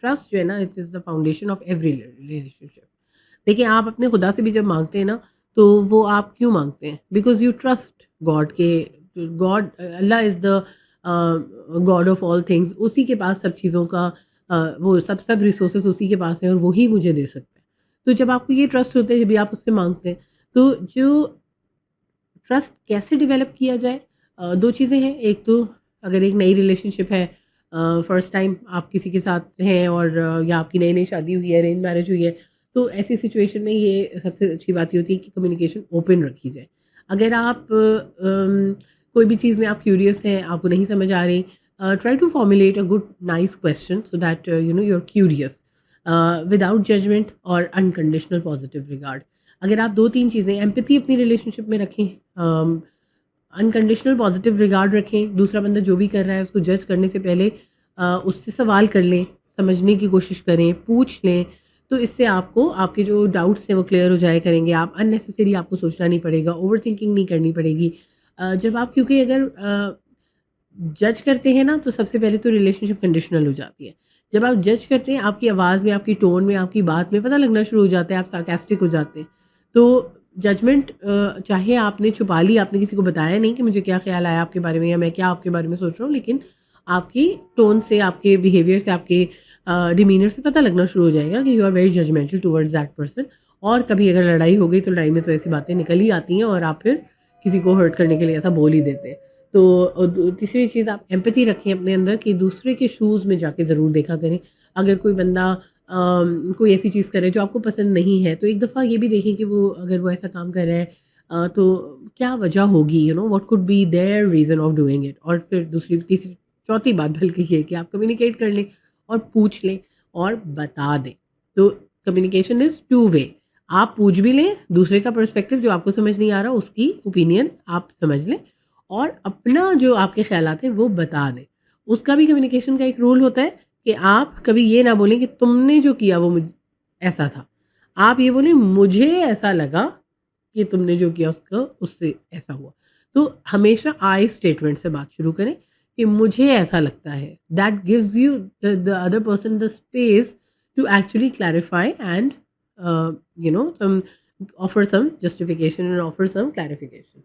Trust जो है ना, it is the foundation of every relationship. देखिए, आप अपने खुदा से भी जब माँगते हैं ना, तो वो आप क्यों माँगते हैं? बिकॉज़ यू ट्रस्ट गॉड के God Allah is the God of all things. उसी के पास सब चीज़ों का वो सब रिसोर्सेज़ उसी के पास हैं और वो ही मुझे दे सकता है। तो जब आपको ये ट्रस्ट होता है, जब भी आप उससे माँगते हैं, तो जो ट्रस्ट कैसे डेवलप किया जाए? 2 चीज़ें हैं। एक तो अगर एक नई रिलेशनशिप है, फर्स्ट टाइम आप किसी के साथ हैं और या आपकी नई-नई शादी हुई है, अरेंज मैरिज हुई है, तो ऐसी सिचुएशन में ये सबसे अच्छी बात ये होती है कि कम्युनिकेशन ओपन रखी जाए। अगर आप कोई भी चीज़ में आप क्यूरियस हैं, आपको नहीं समझ आ रही, try to formulate a good nice question so that you are curious without judgement और अनकंडीशनल पॉजिटिव रिगार्ड। अगर आप 2-3 चीज़ें एम्पैथी अपनी रिलेशनशिप में रखें, अनकंडीशनल पॉजिटिव रिगार्ड रखें, दूसरा बंदा जो भी कर रहा है उसको जज करने से पहले उससे सवाल कर लें, समझने की कोशिश करें, पूछ लें, तो इससे आपको आपके जो डाउट्स हैं वो क्लियर हो जाया करेंगे। आप अननेसेसरी आपको सोचना नहीं पड़ेगा, ओवरथिंकिंग नहीं करनी पड़ेगी। जब आप क्योंकि अगर जज करते हैं ना, तो सबसे पहले तो रिलेशनशिप कंडीशनल हो जाती है। जब आप जज करते हैं, आपकी आवाज़ में, आपकी टोन में, आपकी बात में पता लगना शुरू हो जाता है, आप सार्कास्टिक हो जाते हैं। तो जजमेंट चाहे आपने छुपा ली, आपने किसी को बताया नहीं कि मुझे क्या ख़्याल आया आपके बारे में या मैं क्या आपके बारे में सोच रहा हूँ, लेकिन आपकी टोन से, आपके बिहेवियर से, आपके डिमीनर से पता लगना शुरू हो जाएगा कि you are very judgemental towards that person. और कभी अगर लड़ाई हो गई, तो लड़ाई में तो ऐसी बातें निकल ही आती हैं और आप फिर किसी को हर्ट करने के लिए ऐसा बोल ही देते हैं। तो तीसरी चीज़, आप एम्पैथी रखें अपने अंदर कि दूसरे के शूज़ में जाके ज़रूर देखा करें। अगर कोई बंदा कोई ऐसी चीज़ करे जो आपको पसंद नहीं है, तो एक दफ़ा ये भी देखें कि वो अगर वो ऐसा काम कर रहा है, तो क्या वजह होगी, what could be their reason of doing it. और फिर दूसरी, तीसरी, चौथी बात बल्कि ये कि आप कम्युनिकेट कर लें और पूछ लें और बता दें। तो कम्युनिकेशन इज़ टू वे। आप पूछ भी लें, दूसरे का पर्सपेक्टिव जो आपको समझ नहीं आ रहा उसकी ओपिनियन आप समझ लें और अपना जो आपके ख़्यालात हैं वो बता दें। उसका भी कम्युनिकेशन का एक रूल होता है कि आप कभी ये ना बोलें कि तुमने जो किया वो मुझ ऐसा था। आप ये बोलें, मुझे ऐसा लगा कि तुमने जो किया उसका उससे ऐसा हुआ। तो हमेशा आई स्टेटमेंट से बात शुरू करें कि मुझे ऐसा लगता है। That gives you the other person the space to actually clarify and some offer some justification and offer some clarification.